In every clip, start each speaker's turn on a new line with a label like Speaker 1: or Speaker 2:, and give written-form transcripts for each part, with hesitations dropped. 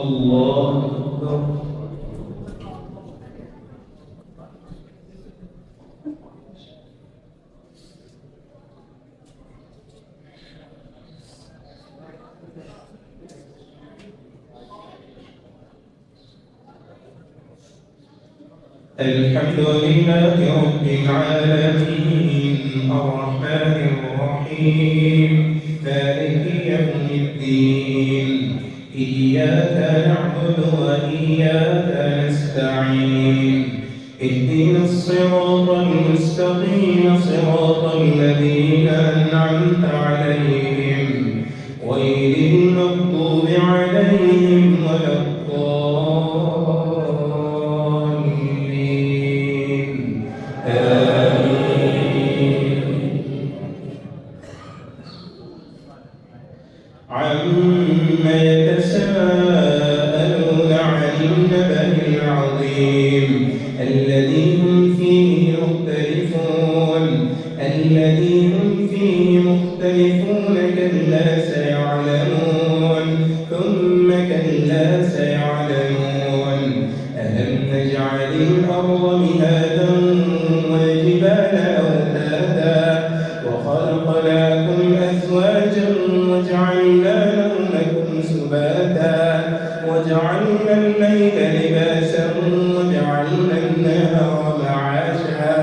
Speaker 1: الله أكبر. الحمد لله رب العالمين الرحمن الرحيم مالك يوم الدين إياك نعبد وإياك نستعين اهدنا الصراط المستقيم صراط الذين أنعمت عليهم غير المغضوب عليهم ولا الضالين آمين. عما يتساءلون عن النبأ العظيم الذي هم فيه مختلفون كلا سيعلمون ثم كلا سيعلمون ألم نجعل الأرض مهادا والجبال أوتادا وخلقناكم أزواجا وجعلنا نومكم سباتا وجعلنا الليل لباسا وجعلنا النهار معاشا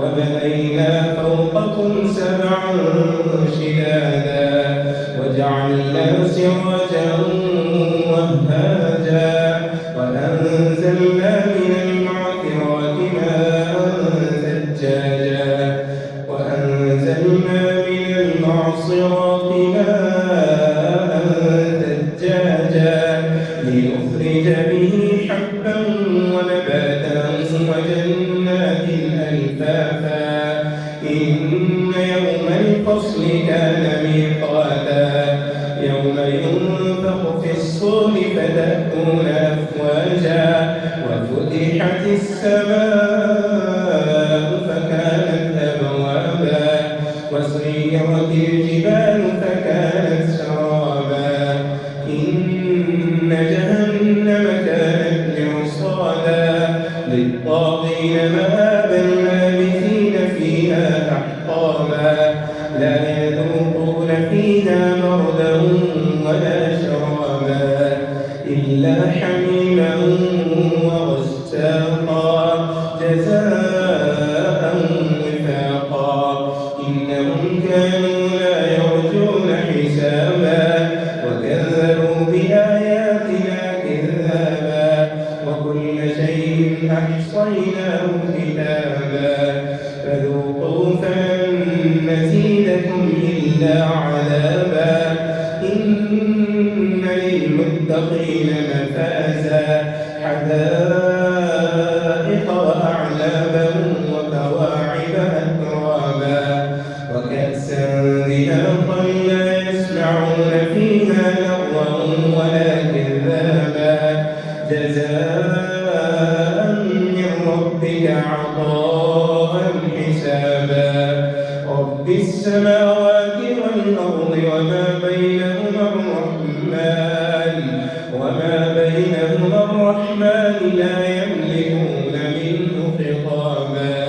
Speaker 1: وبنينا فوقكم سبعا شدادا وجعلنا سراجا وهاجا وأنزلنا من المعصرات ماء ثجاجا لنخرج به حبا ونباتا وجنات ألفافا إن يوم الفصل كان ميقاتا يوم ينفخ في الصور فتأتون أفواجا وفتحت السماء فكانت أبوابا وسيرت الجبال فكانت سرابا إن جهنم كانت مرصادا للطاغين مآبا لابثين فيها أحقابا لا يذوقون فيها بردا ولا شرابا إلا حميما وغساقا جزاء وفاقا إنهم كانوا لا يرجون حسابا وكذبوا بآياتنا كذابا وكل شيء أحصيناه كتابا فذوقوا فلن نزيدكم إلا عذابا إن للمتقين مفازا حدائق وأعنابا وكواعب أترابا وكأسا دهاقا لا يسمعون فيها لغوا ولا كذابا جزاء من ربك عطاء حسابا رب السماوات والأرض وما بينهما الرحمن لا يملكون منه خطابا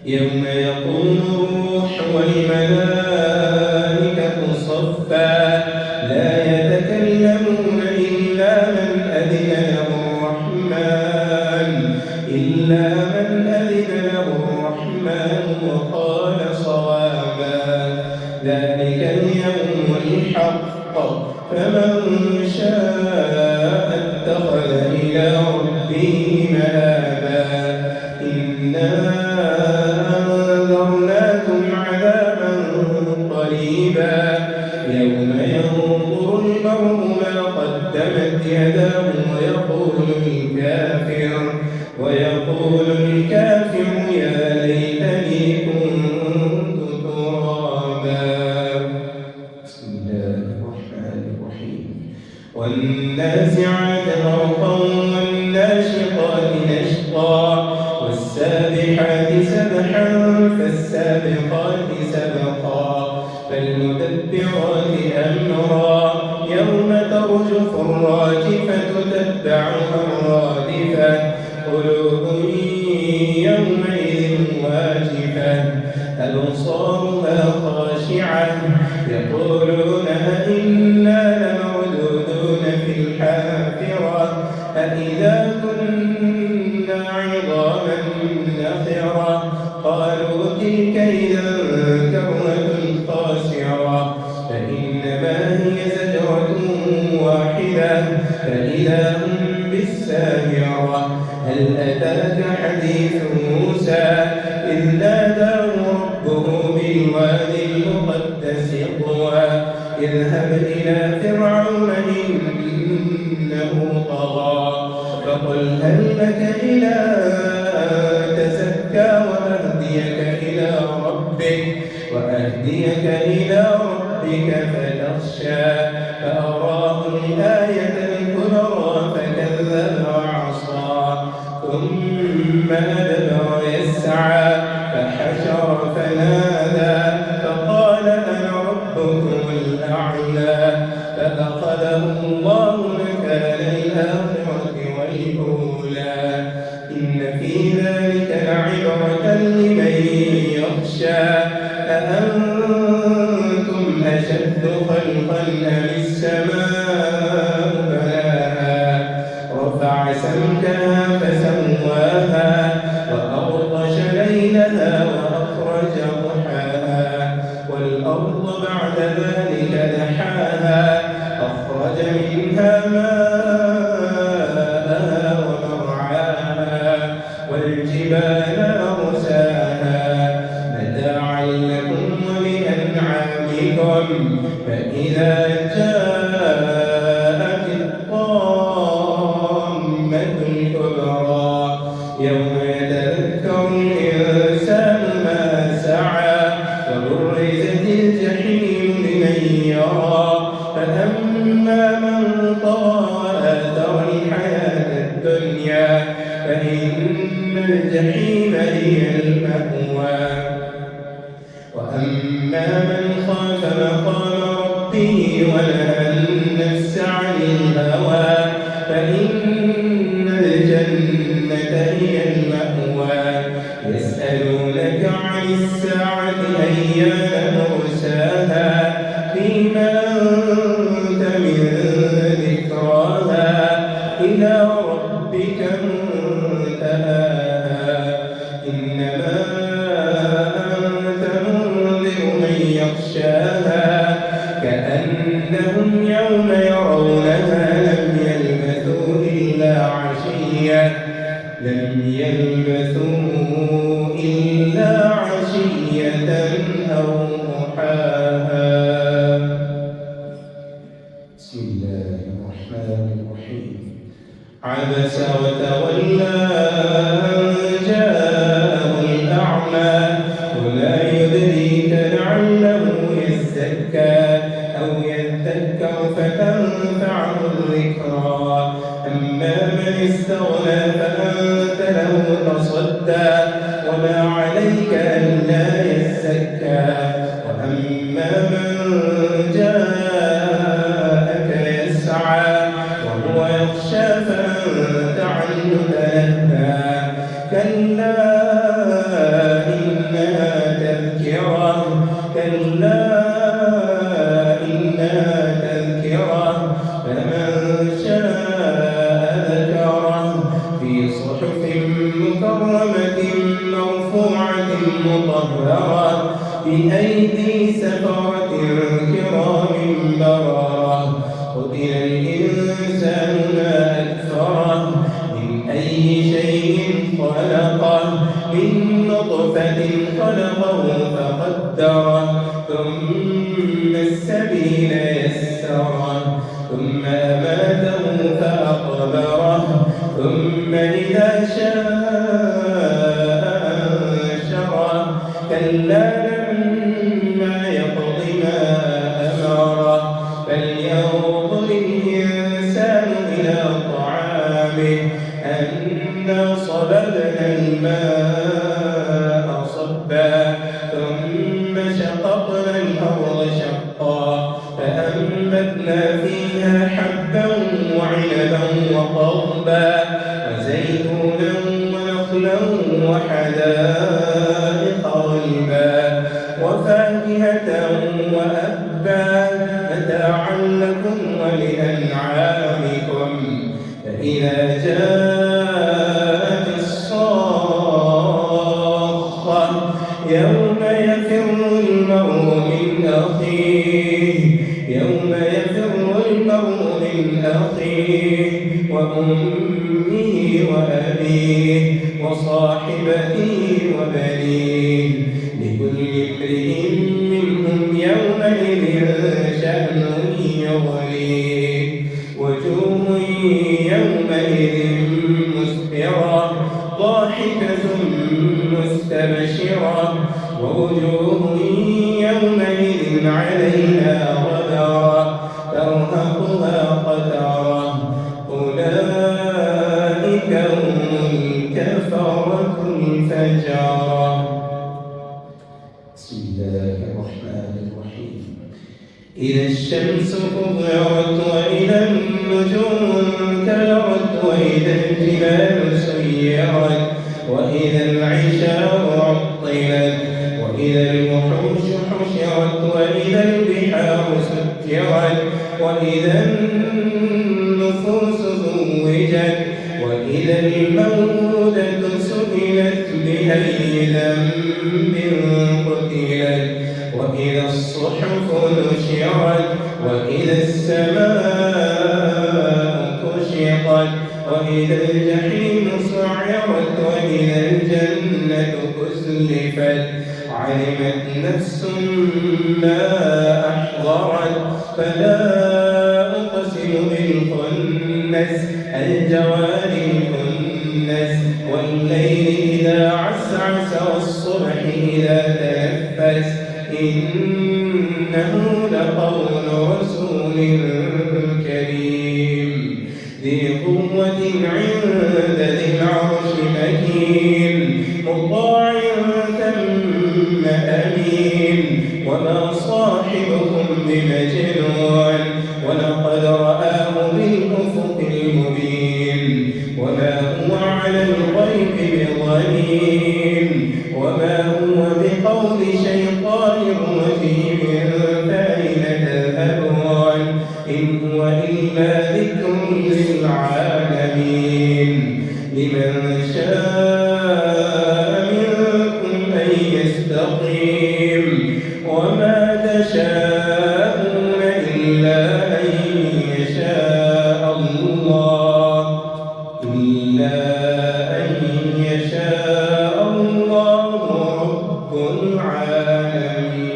Speaker 1: يوم يقوم الروح والملائكة صفا لا يتكلمون إلا من أذن له الرحمن وقال صوابا ذلك اليوم الحق فمن شاء اتخذ إلى ربه مآبا إنا أنذرناكم عذابا قريبا يوم ينظر المرء ما قدمت يداه ويقول الكافر يا ليتني كنت ترابا. بسم الله الرحمن الرحيم. والنازعات غرقا والناشطات نشطا والسابحات سبحا فالسابقات سبقا فالمدبرات أمرا يوم ترجف الراجفة تتبعها الرادفة قلوب يومئذ واجفة أبصارها خاشعة يقولون أئنا لمردودون في الحافرة أإذا كنا عظاما نخرة قالوا تلك إذا كرة خاسرة فإنما هي زجرة واحدة فإذا هم بالسامرة هل أتاك حديث موسى إذ ناداه ربه بالوادي المقدس طوى اذهب إلى فرعون إنه طغى فقل هل لك إلى أن تزكى وأهديك إلى ربك فتخشى فأراه الآية الكبرى فكذب وعصى ثم أدبر يسعى فحشر فنادى فقال أنا ربكم الأعلى فأخذه الله نكال الآخرة والأولى إن في ذلك لعبرة لمن يخشى أأنتم أشد خلقا أم السماء بناها رفع سمكها فسواها وأغطش ليلها وأخرج ضحاها والأرض بعد ذلك دحاها أخرج منها ماءها ومرعاها والجبال أرساها متاعا لكم ولأنعامكم فإذا جاءت الطامة الكبرى يوم يتذكر الإنسان ما سعى وبرزت الجحيم لمن يرى فأما من طغى وآثر الحياة الدنيا فإن الجحيم هي المأوى وأما من خاف مقام ربه ونهى النفس عن الهوى فإن الجنة هي المأوى يسألونك عن الساعة أيان مرساها فيما أنت من ذكراها إلى ربك منتهاها إنما أنت منذر من يخشاها كأنهم يوم يرونها لم يلبثوا إلا عشية أو ضحاها. بسم الله الرحمن الرحيم عبس وتولى أن جاءه الأعمى وما يدريك لعله يزكى أو يذكر فتنفعه الذكرى أما من استغنى فأنت له تصدى وما عليك ألا يزكى وأما من جاءك يسعى وهو يخشى فأنت عنه تلهى كلا إنها تذكرة فمن شاء ذكره في صحف مكرمة مرفوعة مطهرة بأيدي سفرة كرام بررة قتل الإنسان ما أكفره من أي شيء خلقه من نطفة خلقه فقدره ثم السبيل يسره ثم أماته فأقبره ثم إذا شاء أنشره كلا لما يقض ما أمره فلينظر الإنسان إلى طعامه أنا صببنا الماء صبا ثم شققنا الأرض شقا فأنبتنا فيها حبا وقضبا وزيتونا ونخلا وحدائق غلبا وفاكهة وأبا متاعا لكم ولأنعامكم فإذا جاءت الصاخة يوم يفر المرء من أخيه وأمه وأبيه وصاحبته وبنيه لكل امرئ منهم يومئذ شأن يغنيه وجوه يومئذ مسفرة ضاحكة مستبشرة ووجوه يومئذ عليها غبرة ترهقها قترة أولئك هم الكفرة الفجرة. بسم الله الرحمن الرحيم. إذا الشمس كورت وإذا النجوم انكدرت وإذا الجبال سيرت وإذا العشار عطلت وإذا الوحوش حشرت وإذا البحار سجرت وإذا النفوس زوجت وإذا الموءودة سئلت بأي ذنب قتلت وإذا الصحف نشرت وإذا السماء كشطت وإذا الجحيم سعرت وإذا الجنة أزلفت علمت نفس ما أحضرت فلا أقسم بالخنس الجوار الكنس والليل إذا عسعس والصبح إذا تنفس إنه لقول رسول كريم ذي قوة عند ذي العرش مكين مطاع ثم أمين وما صاحبكم بمجنون ولقد رآه بالأفق المبين وما هو على الغيب بضنين وما هو بقول شيطان رجيم فأين تذهبون إن هو إلا ذكر للعالمين لمن شاء منكم أن يستقيم وما تشاءون إلا أن يشاء الله رب العالمين.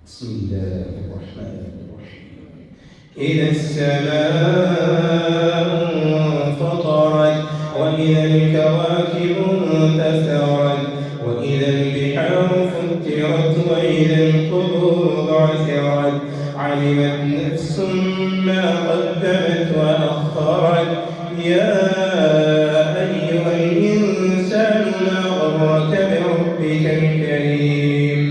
Speaker 1: بسم الله الرحمن الرحيم. إذا السماء انفطرت وإذا الكواكب انتثرت وإذا البحار فجرت وإذا القبور بعثرت علمت نفس ما قدمت وأخرت يا أيها الإنسان ما غرك بربك الكريم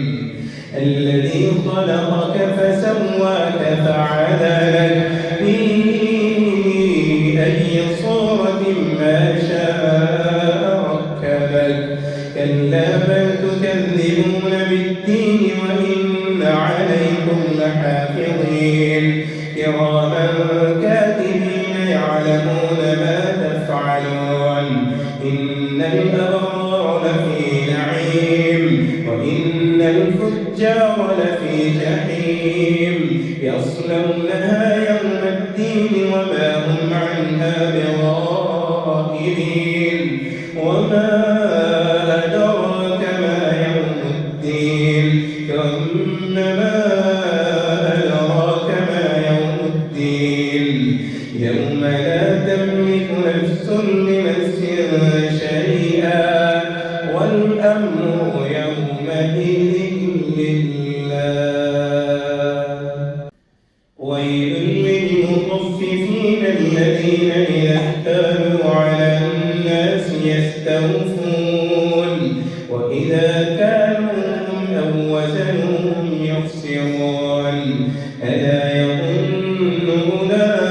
Speaker 1: الذي خلقك فسواك فعدلك في أي صورة ما شاء ركبك كلا بل تكذبون بالدين وإن عليكم لحافظين كراما كاتبين يعلمون ما تفعلون إن الأبرار لفي نعيم وإن الفجار لفي جحيم يصلونها يوم الدين وما هم عنها بغائبين وما أدراك ما يوم الدين كأنما أدراك ما يوم الدين يوم لا تملك نفس لنفس شيئا والأمر يومئذ لله. ويل للمطففين الذين إذا اكتالوا على الناس يستوفون وإذا كالوهم أو وزنوهم يخسرون ألا يظن أولئك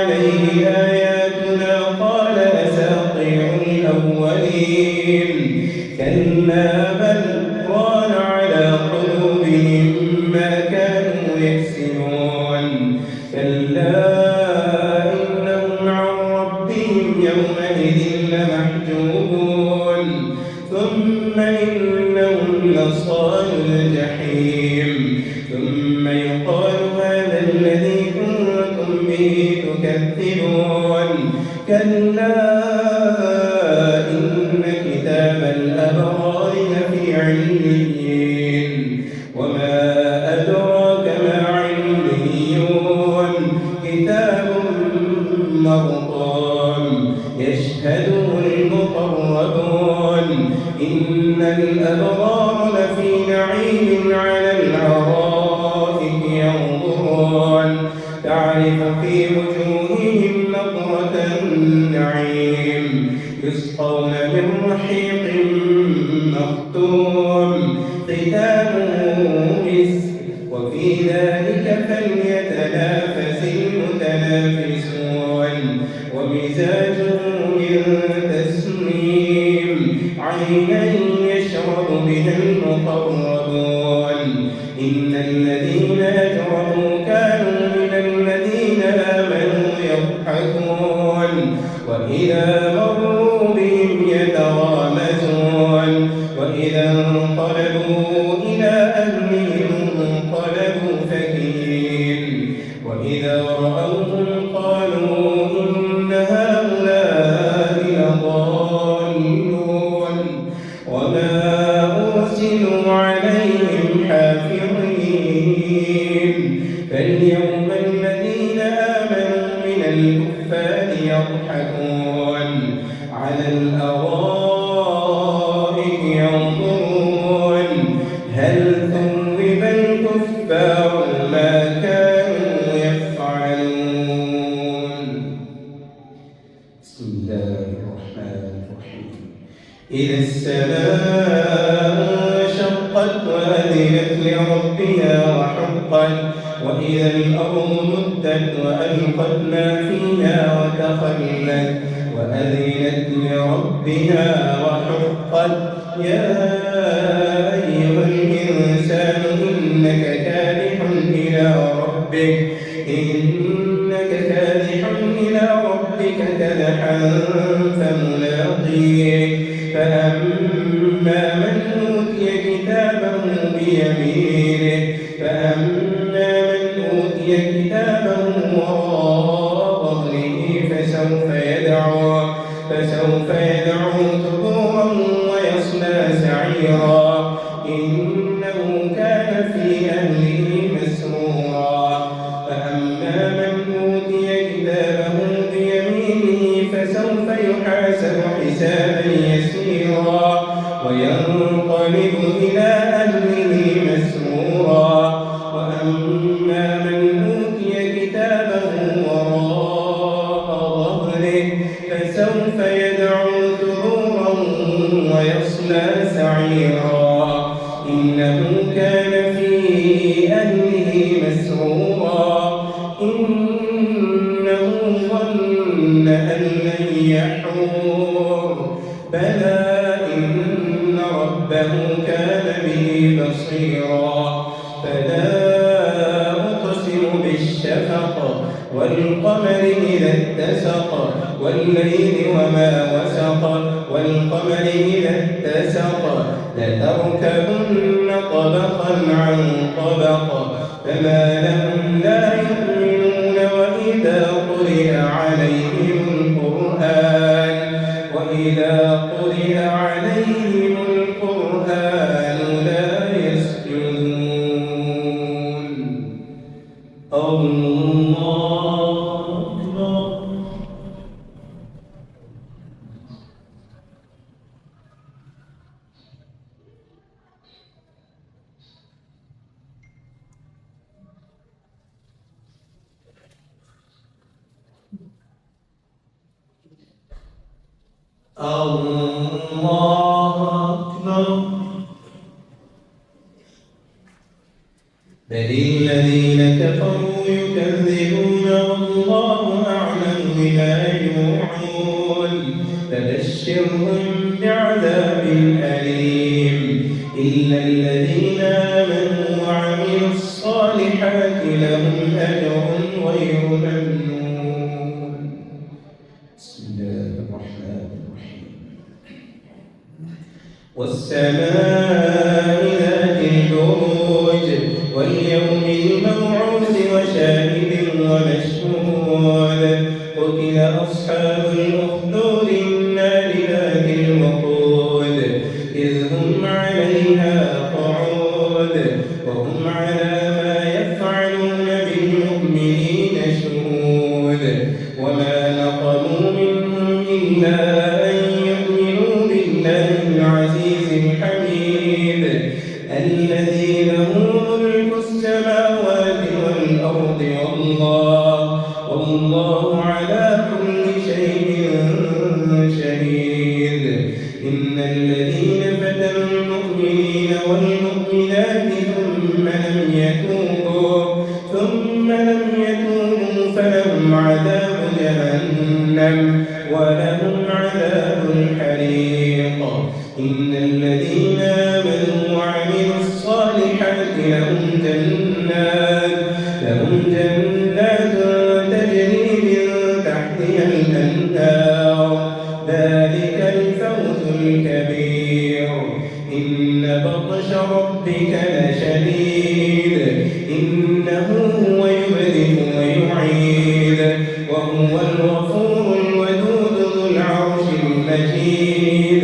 Speaker 1: عليه آياتنا قال أساطير الأولين كلا بل ران على قلوبهم ما كانوا يكسبون كلا إنهم عن ربهم يومئذ لمحجوبون ثم إنهم لصالوا الجحيم ثم يقال هذا الذي كنتم به تكذبون كلا إن كتاب الأبرار لفي عليين وما أدراك ما عليون كتاب مرقوم يشهده المقربون إن الأبرار لفي نعيم على الأرائك ينظرون تعرف في وجوههم نضرة النعيم يسقون من رحيق مختوم ختامه مسك وفي ذلك فليتنافس المتنافسون ومزاجه من تسنيم عينا يشرب بها المقربون إن الذين أجرموا كانوا من الذين آمنوا يضحكون وإذا مروا بهم يتغامزون وإذا انقلبوا إلى أهلهم انقلبوا فكهين وإذا رأوهم قالوا إن هؤلاء لضالون وما أرسلوا عليهم حافظين فاليوم الذين آمنوا من الكفار يضحكون على الأرائك ينظرون هل ثوب الكفار ما كانوا يفعلون بسم الله الرحمن الرحيم إذا السماء انشقت وأذنت لربها وحقت وإذا الأرض مدت وألقت ما فيها وتخلت وأذنت لربها وحقت يا أيها الإنسان إنك كادح إلى ربك كدحا فملاقيه فأما من أوتي كتابه بيمينه وراء ظهره فسوف يدعو ثبورا ويصلى سعيرا إنه كان في أهله مسرورا فأما من أوتي كتابه بيمينه فسوف يحاسب حسابا يسيرا وينقلب إلى أهله مسرورا وأما من أوتي كتابه وراء ظهره فسوف يدعو ثبورا ويصلى سعيرا إنه كان في أهله مسرورا إنه ظن أن لن يحور بلى إن ربه كان به بصيرا فلا أقسم بالشفق والقمر إذا اتسق والليل وما وسق والقمر إذا اتسق لتركبن طبقا عن طبق فما لهم لا يؤمنون وإذا قرئ عليهم القرآن لا يسجدون الله أكبر الله أكبر بل الذين كفروا يكذبون والله أعلم فبشرهم بعذاب أليم إلا الذين آمنوا وعملوا الصالحات لهم أجر غير ممنون. بسم الله الرحمن الرحيم. والسماء ذات البروج واليوم الموعود وشاهد ومشهود قتل أصحاب الأخدود النار ذات الوقود إذ هم عليها قعود وهم على ما يفعلون بالمؤمنين شهود وما نقموا منهم إلا أن يؤمنوا بالله العزيز الحميد الذي له ملك السماوات والأرض والله على كل شيء شهيد. إن الذين فتنوا المؤمنين والمؤمنات ثم لم يتوبوا فلهم عذاب جهنم ولهم عذاب الحريق. إن الذين آمنوا وعملوا الصالحات لهم جنات تجري من تحتها الأنهار ذلك الفوز الكبير. إن بطش ربك لشديد إنه هو يبدئ ويعيد وهو الغفور الودود ذو العرش المجيد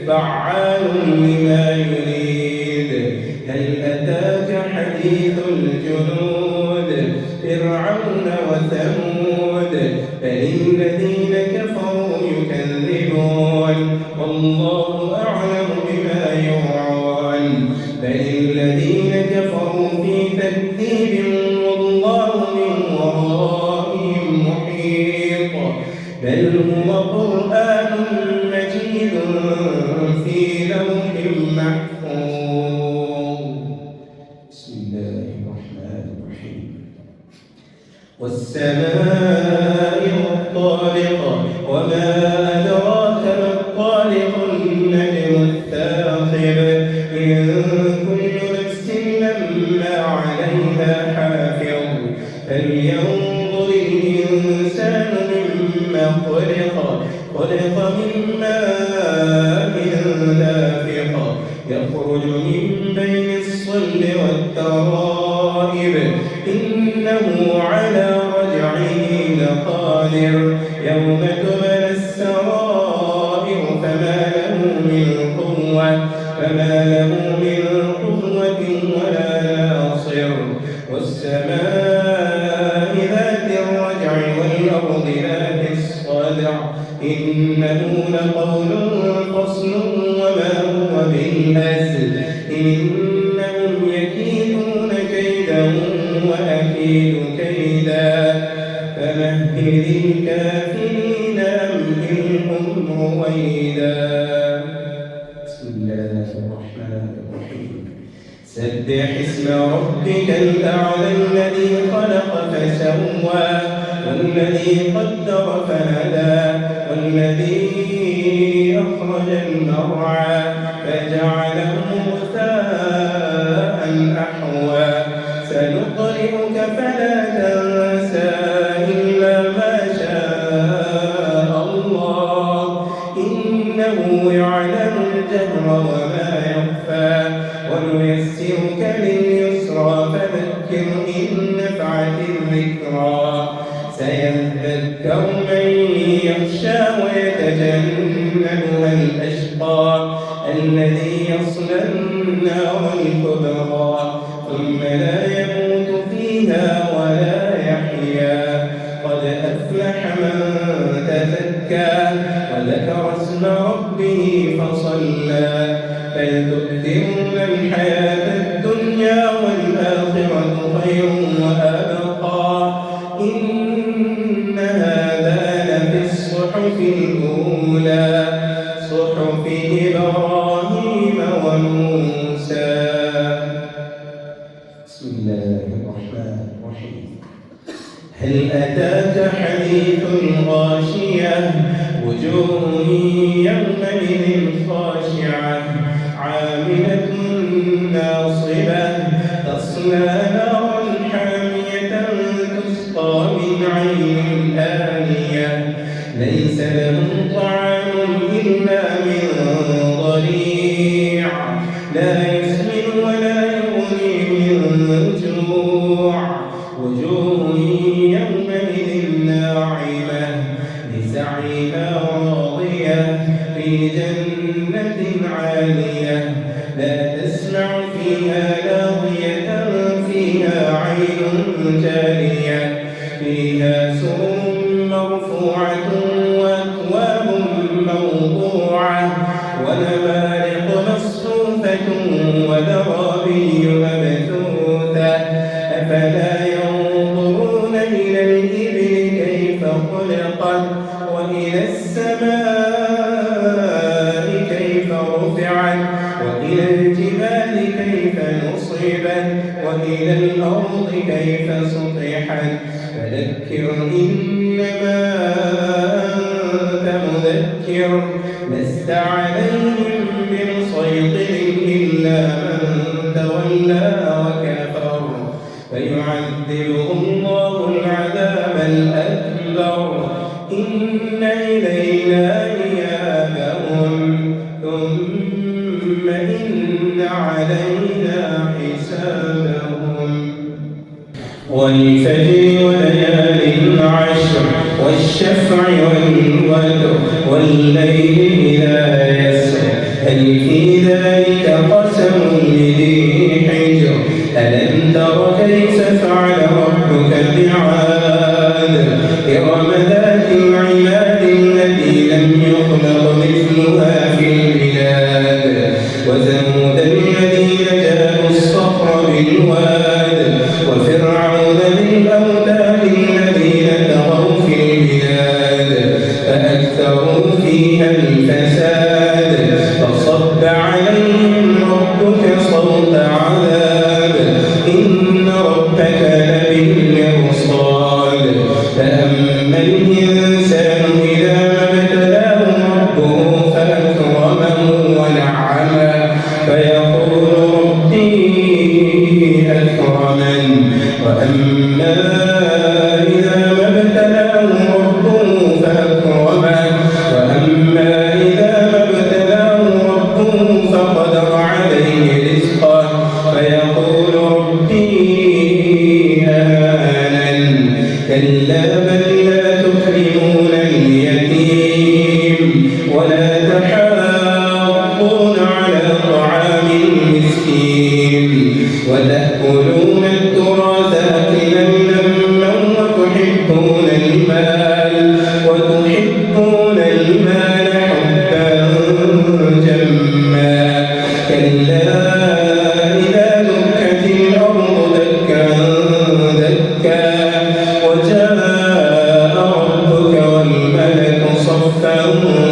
Speaker 1: فعال لما يريد. هل أتاك حديث الجنود فرعون وثمود بل الذين كفروا يكذبون والله أعلم بما يوعون. بل الذين كفروا في تكذيب والله من ورائهم محيط. بل هو قرآن مجيد في لوح محفوظ. بسم الله الرحمن الرحيم. والسماء والطارق وما أدراك ما الطارق النجم الثاقب إن كل نفس لما عليها حافظ. فلينظر الإنسان مما خلق من ماء دافق يخرج من بين الصلب والترائب إنه على رجعه لقادر. يوم تبلى السرائر فما له من قوة ولا ناصر. والسماء ذات الرجع والأرض ذات الصدع إنه لقول فصل وما هو بالهزل. إنهم يكيدون كيدا وأكيد كيدا فمهل الكافرين أمهلهم رويدا. بسم الله الرحمن الرحيم. سبح اسم ربك الأعلى الذي خلق فسوى والذي قدر فهدى والذي أخرج المرعى فجعله غثاء أحوى. سنقرئك فلا تنسى إلا ما شاء الله إنه يعلم الجهر وما يخفى. ونيسرك لليسرى فذكر إن نفعت الذكرى. سيذكر من يخشى ويتجنبها الأشقى الذي يصلى النار الكبرى ثم لا يموت فيها ولا يحيا. قد أفلح من تزكى وذكر اسم ربه فصلى. بل تؤثرون الحياة الدنيا والآخرة خير وأبقى. إن هذا لفي الصحف الأولى صحف إبراهيم وموسى. بسم الله الرحمن الرحيم. هل أتاك حديث الغاشية وجوه يومئذ خاشعة عاملة ناصبة تصلى نارا حامية تسقى من عين آنية ليس لهم طعام إلا من ضريع لا يسمن ولا يغني من جوع وجوه يومئذ ناعمة لسعيها راضية في جنة عالية لا تسمع فيها لاغية فيها عين جارية فيها سرر مرفوعة وأكواب موضوعة ونمارق مصفوفة وزرابي مبثوثة أفلا ينظرون إلى الإبل كيف خلقت وإلى السماء كيف رفعت وإلى الجبال كيف نصبت وإلى الأرض كيف سطحت فذكر إنما أنت مذكر لست عليهم بمسيطر إلا من تولى وكفر فيعذبه الله العذاب الأكبر إن إلينا إيابهم ثم إن علينا حسابهم والفجر وليال عشر والشفع والوتر والليل إذا يسر هل في ذلك قسم لذي حجر ألم تر كيف فعل ربك بعاد إرم ذات العماد التي لم يخلق مثلها في البلاد وثمود الذين جابوا الصخر بالواد وفرعون بالأوتاد الذين طغوا في البلاد فأكثروا فيها الفساد فصب عليهم ربك صوت عذاب إن ربك لبالمرصاد فأما الإنسان إذا ما ابتلاه ربه فأكرمه ونعمه فيقول ربي أكرمن وأما إذا ما ابتلاه ربه فأكرمه وأما إذا ما ابتلاه ربه فقدر عليه رزقه فيقول ربي أهانن كلا بل لا تكرمون اليتيم ولا تحاضون على طعام المسكين وتأكلون التراث أكلا لما وتحبون المال حبا جما كلا إذا دكت الأرض دكا دكا وجاء ربك والملك صفا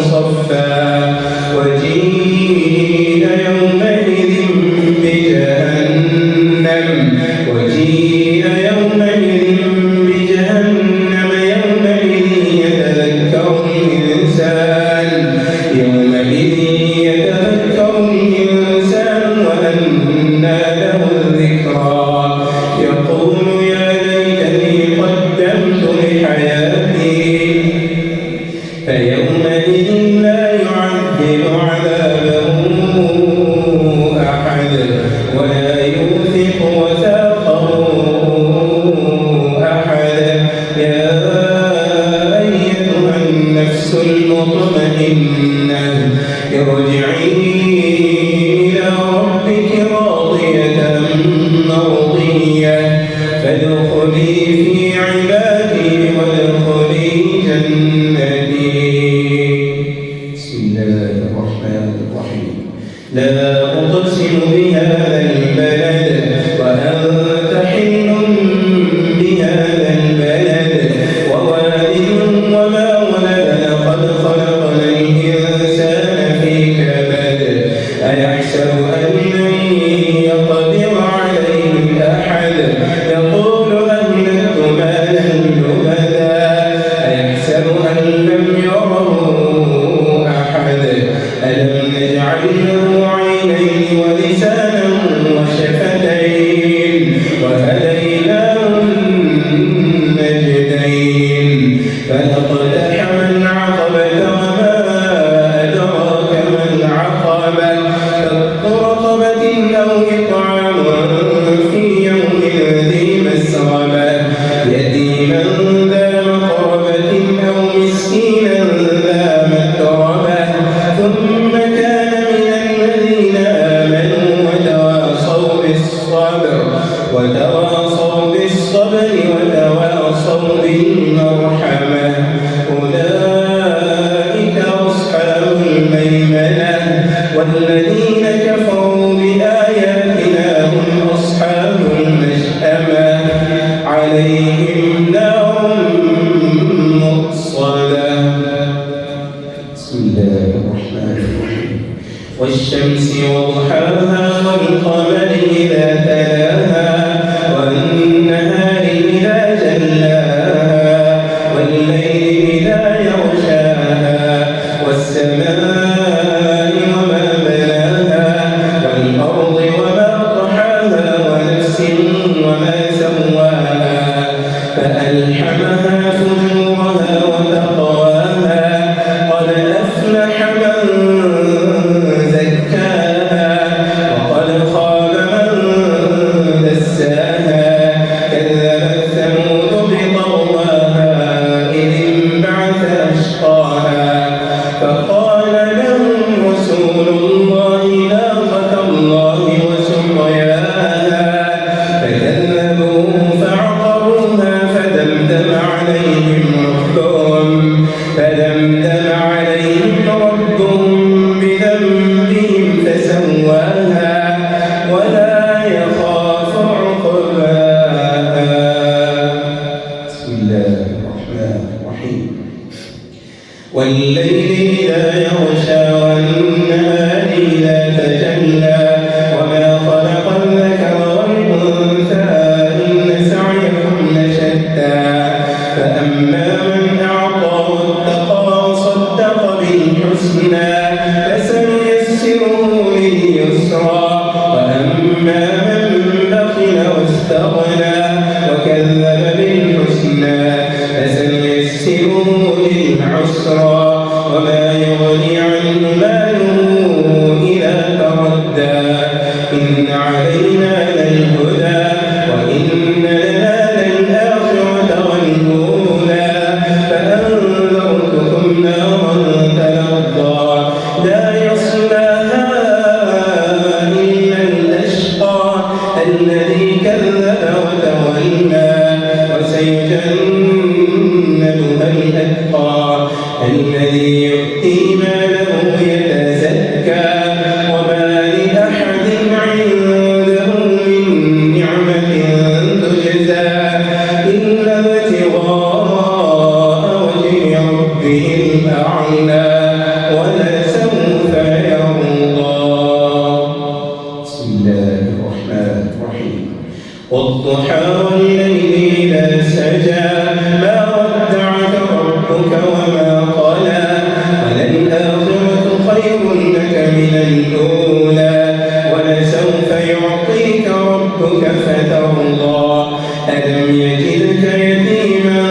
Speaker 1: صفا وجيء يومئذ بجهنم يومئذ يتذكر الإنسان وأنى له الذكرى يقول يا ليتني قدمت لحياتي فيومئذ لا يعذب عذابه أحد ولا يوثق وثاقه أحد يا أيتها النفس المطمئنة ارجعي إلى ربك راضية مرضية فادخلي في عبادي وادخلي جنتي بسم الله الرحمن الرحيم لا أقسم بهذا البلد وأنت حل بهذا البلد ووالد وما ولد لقد خلقنا الإنسان في كبد أيحسب أن لن يقدر عليه أحد يقول أهلكت مالا لبدا أيحسب أن موقدا. بسم الله الرحمن الرحيم. والشمس وضحاها والقمر إذا تلاها والنهار إذا جلاها والليل إذا يغشاها والسماء وما بناها والأرض وما طحاها ونفس وما سواها فألحمها فجورها وتقواها قد أفلح من زكاها وقد خاب من دساها كذبت ثمود بطغواها إذ انبعث أشقاها فقال لهم رسول الله ناقة الله وسقياها فكذبوه فعقروها فدمدم عليهم ربهم بذنبهم فسواها ولا يخاف عقباها. بسم الله الرحمن الرحيم. والليل إذا يغشى والنهار إذا تجلى وما خلق الذكر والأنثى إن سعيكم لشتى فأما من أعطى واتقى وصدق بالحسنى فسنيسره لليسرى وأما من بخل واستغنى وكذب بالحسنى فسنيسره للعسرى وما يغني عنه ماله إذا تردى إن علينا للهدى وإن لنا للآخرة والأولى فأنذرتكم نارا تلظى لا يصلاها إلا الأشقى الذي كذب وتولى وسيجنبها الأتقى الذي يؤتي ماله يتزكى وما لأحد عنده من نعمة تجزى إلا ابتغاء وجه ربه الأعلى ولسوف يرضى. بسم الله الرحمن الرحيم. والضحى والليل إذا سجى ما ودعك ربك وما قلى وللآخرة خير لك من الأولى ولسوف يعطيك ربك فترضى ألم يجدك يتيما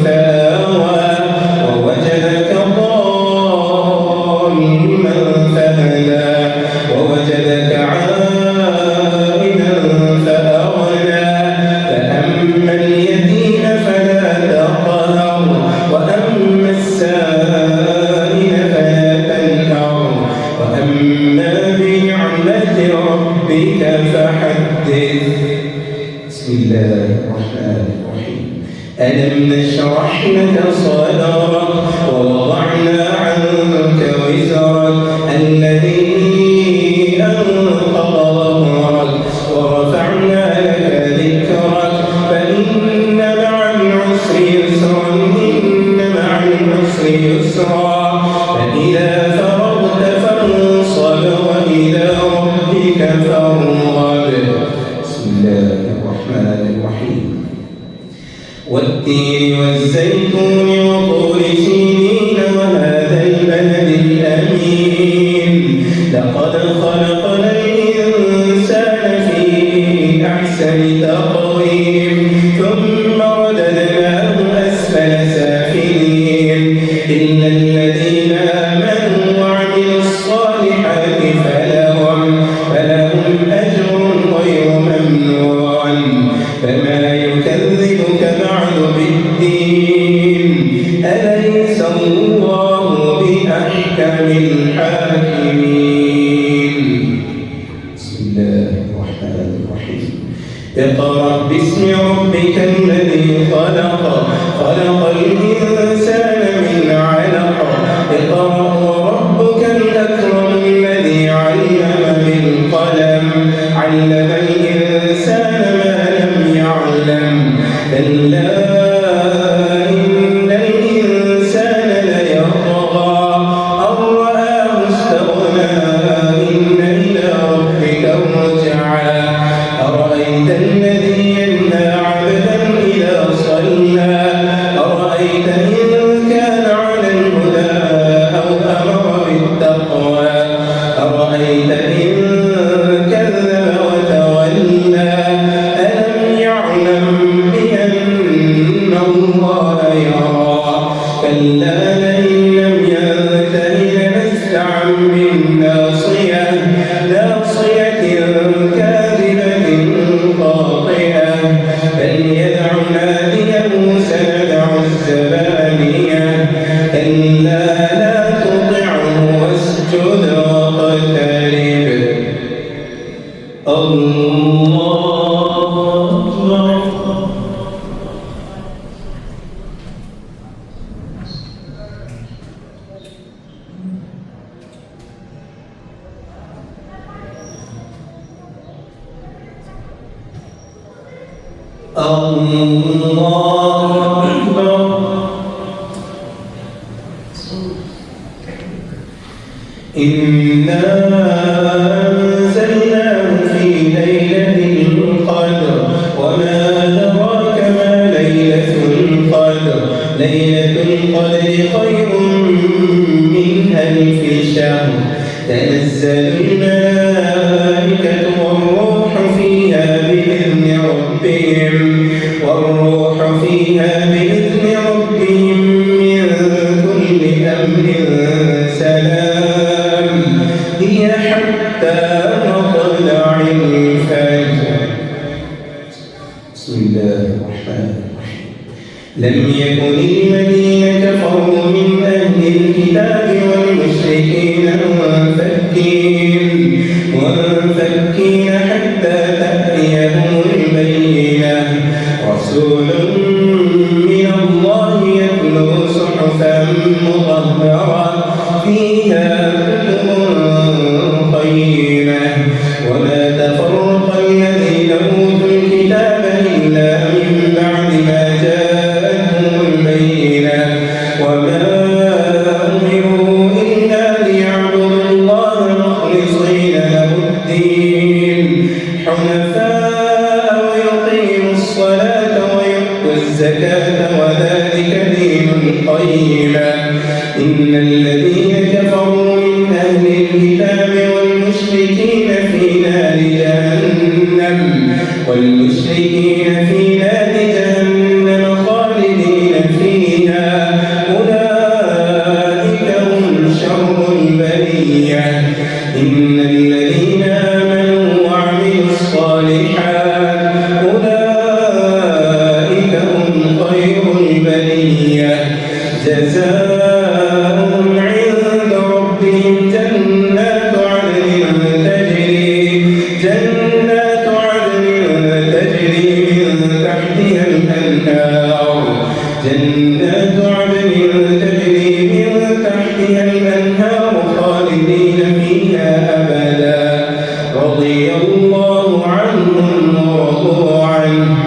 Speaker 1: فآوى ووجدك ضالا فهدى ووجدك عائلا فأغنى فأما اليتيم فلا تقهر وأما السائل فلا تنهر وأما بنعمة ربك فحدث. بسم الله الرحمن الرحيم. ألم نشرح لك صدرك ووضعنا عنك وزرك الذي أنقض ظهرك ورفعنا لك ذكرك فإن مع العسر يسرا إن مع العسر يسرا فإذا فرغت فانصب وإلى ربك فارغب. بسم الله الرحمن الرحيم. والتين والزيتون وطور سينين وهذا البلد الأمين لقد خلقنا الإنسان في أحسن تقويم ثم رددناه أسفل سافلين إلا الذين آمنوا وعملوا الصالحات فلهم أجر غير ممنون فما يكذبك بعد بالدين أليس الله بأحكم الحاكمين. بسم الله الرحمن الرحيم. اقرأ باسم ربك الذي خلق الإنسان من علق اقرأ وربك الأكرم الذي علم بالقلم علم الإنسان ما لم يعلم كلا إن الإنسان الله أكبر. إنا أنزلناه في ليلة القدر وما أدراك ما ليلة القدر ليلة القدر خير من 1000 شهر تنزل الملائكة والروح فيها بإذن ربهم من كل أمر سلام هي حتى مطلع الفجر. بسم الله الرحمن الرحيم. لم يكن الذين كفروا من أهل الكتاب والمشركين منفكين حتى تأتيهم البينة رسول من الله يتلو صحفا مطهرة فيها كتب قيمة وما تفرق الذين أوتوا الكتاب إلا من بعد ما جاءتهم البينة وما أمروا إلا ليعبدوا الله مخلصين له الدين حنفاء ويقيموا الصلاة ويؤتوا الزكاة وذلك دين القيمة. إن الذين كفروا من أهل الكتاب والمشركين في نار جهنم خالدين فيها أولئك هم شر البرية. إن الذين آمنوا وعملوا الصالحات أولئك هم خير البرية جزاؤهم عند ربهم جنات عدن تجري من تحتها الأنهار خالدين فيها أبدا رضي الله عنهم ورضوا عنه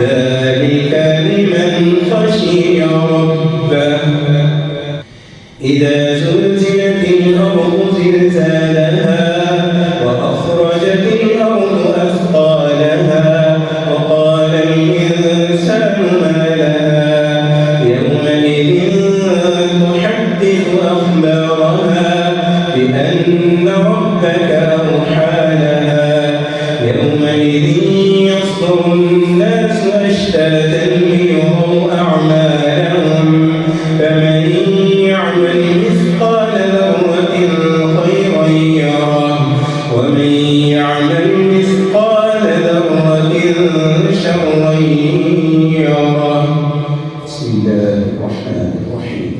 Speaker 1: ذلك لمن خشي ربه. إذا زلزلت الأرض زلزالها وأخرجت الأرض أثقالها وقال الإنسان ما لها يومئذ تحدث أخبارها بأن ربك أوحى لها يومئذ يصدر الناس أشتاتا ليروا أعمالهم فمن يعمل مثقال ذرة خيرا يره ومن يعمل مثقال ذرة شرا يره. بسم الله الرحمن الرحيم.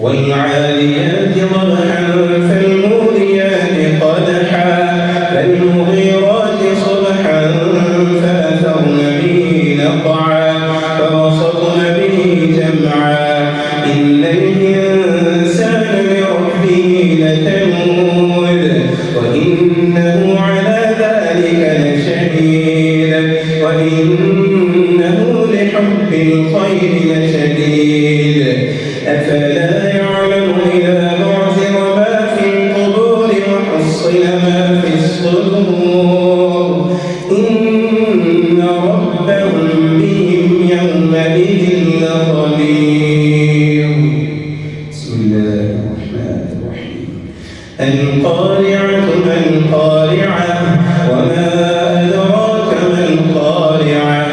Speaker 1: والعاديات ضبحا فالموريات قدحا فالمغيرات صبحا فأثرن به نقعا فوسطن به جمعا إن الإنسان لربه لكنود وإنه على ذلك لشهيد وإنه لحب الخير لشديد أفلا يعلم إذا بعثر ما في القبور وحصل ما في الصدور إن ربهم بهم يومئذ لخبير. بسم الله الرحمن الرحيم. القارعة ما القارعة وما أدراك ما القارعة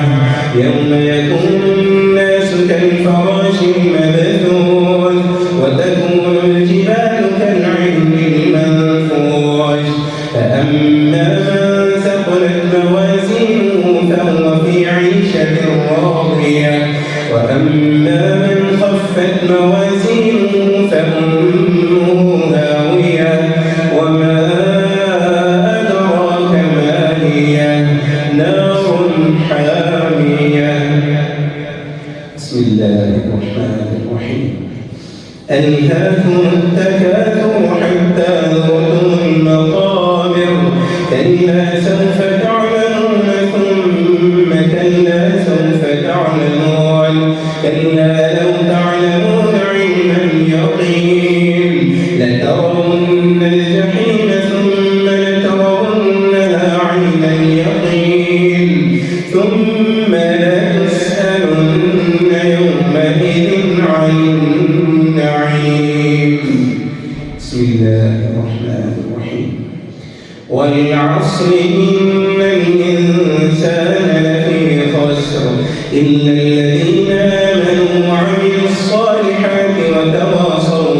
Speaker 1: يوم يكون الناس كالفراش المبثوث وتكون الجبال كالعهن المنفوش فأما من ثقلت موازينه فهو في عيشة راضية وأما من خفت موازينه فأمه هاوية وما أدراك ما هي نار حامية. بسم الله الرحمن الرحيم. ألهاكم التكاثر حتى زرتم المقابر كلا سوف تعلمون ثم كلا سوف والعصر إن الإنسان لفي خسر إلا الذين آمنوا وعملوا الصالحات وتواصوا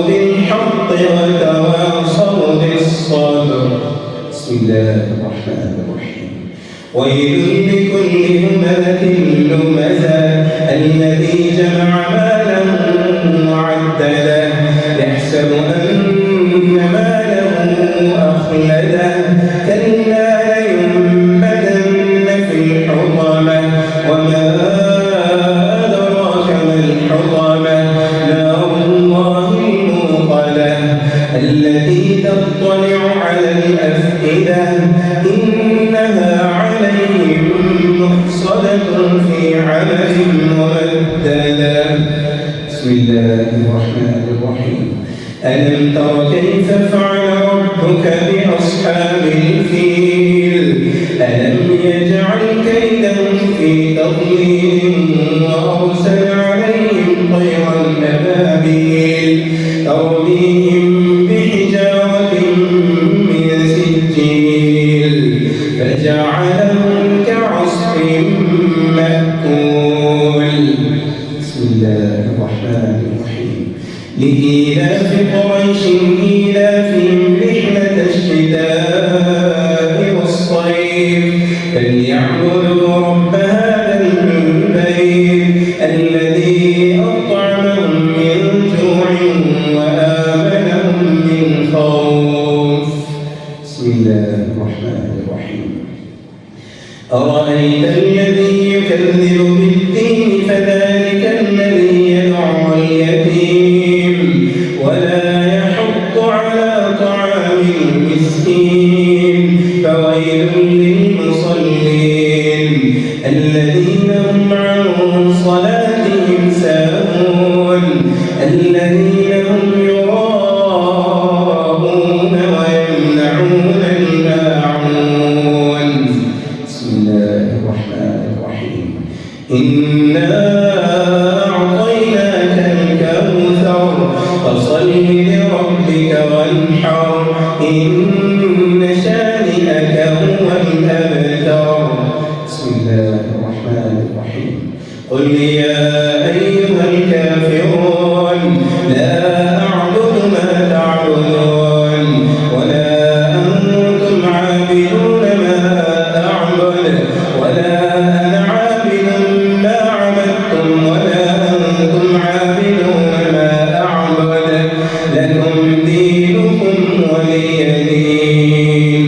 Speaker 1: بالحق وتواصوا بالصبر. بسم الله الرحمن الرحيم. ويل لكل همزة لمزة الذي جمع مالا وعدده يحسب أن ماله أخلده كلا لينبذن في الحطمة وما أدراك ما الحطمة نار الله الموقدة التي تطلع على الأفئدة إنها عليهم مؤصدة في عمد ممددة. بسم الله الرحمن الرحيم. ألم تر كيف فعل ربك بأصحاب الفيل ألم يجعل كيدهم في تضليل وأرسل عليهم طيرا أبابيل ترميهم بحجارة من سجيل فجعلهم كعصف مأكول. بسم الله الرحمن الرحيم. لإيلاف قريش إيلافهم رحلة الشتاء والصيف فليعبدوا رب هذا البيت الذي أطعمهم من جوع وآمنهم من خوف. بسم الله الرحمن الرحيم. أرأيت الذي يكذب بالدين فذلك الذي يدعو اليتيم ولا يحض على طعام المسكين فويل للمصلين الذين هم عن صلاتهم ساهون الذين هم يراءون ويمنعون الماعون. بسم الله الرحمن الرحيم. إنا أعطيناك الكوثر فصل لربك وانحر إن شانئك هو الأبتر. بسم الله الرحمن الرحيم. قل يا أيها الكافرون لا أعبد ما تعبدون ولا أنتم عابدون ما أعبد ولا أنا عابد ما عبدتم ولا أنتم عابدون ما أعبد لكم دينكم ولي دين.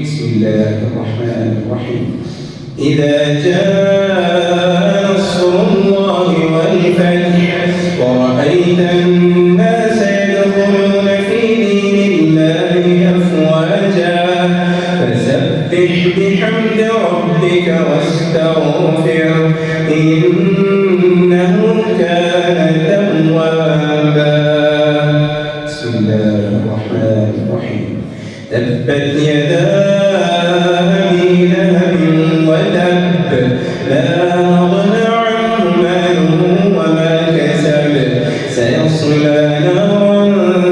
Speaker 1: بسم الله الرحمن الرحيم. إذا جاء نصر الله والفتح ورأيت الناس يدخلون في دين الله أفواجا فسبح بحمد ربك واستغفر إنه كان توابا. بسم الله الرحمن الرحيم. تبت يدا أبي لهب وتب لا أغنى عنه ماله وما كسب سيصلى نارا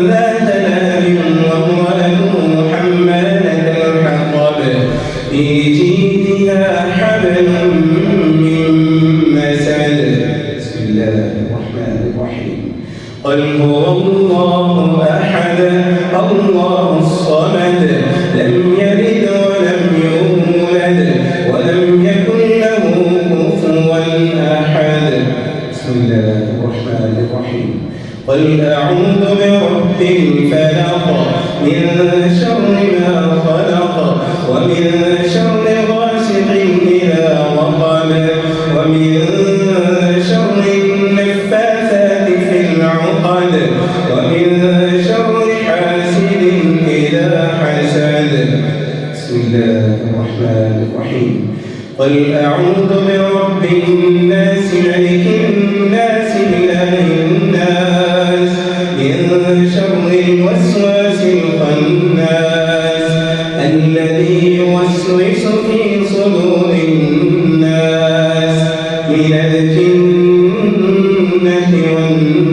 Speaker 1: ذات لهب وامرأته حمالة الحطب في جيدها حبل من مسد. بسم الله الرحمن الرحيم. قل هو الله أحد الله الصمد لم يلد ولم يولد ولم يكن له كفوا أحد. بسم الله الرحمن الرحيم. قل أعوذ برب الفلق من شر ما خلق ومن شر غاسق إذا وقب ومن شر النفاثات في العقد ومن شر حاسد إذا حسد. بسم الله الرحمن الرحيم. قل أعوذ برب الناس ملك الناس إله الناس من شر الوسواس الخناس الذي يوسوس في صدور الناس من الجنة والناس.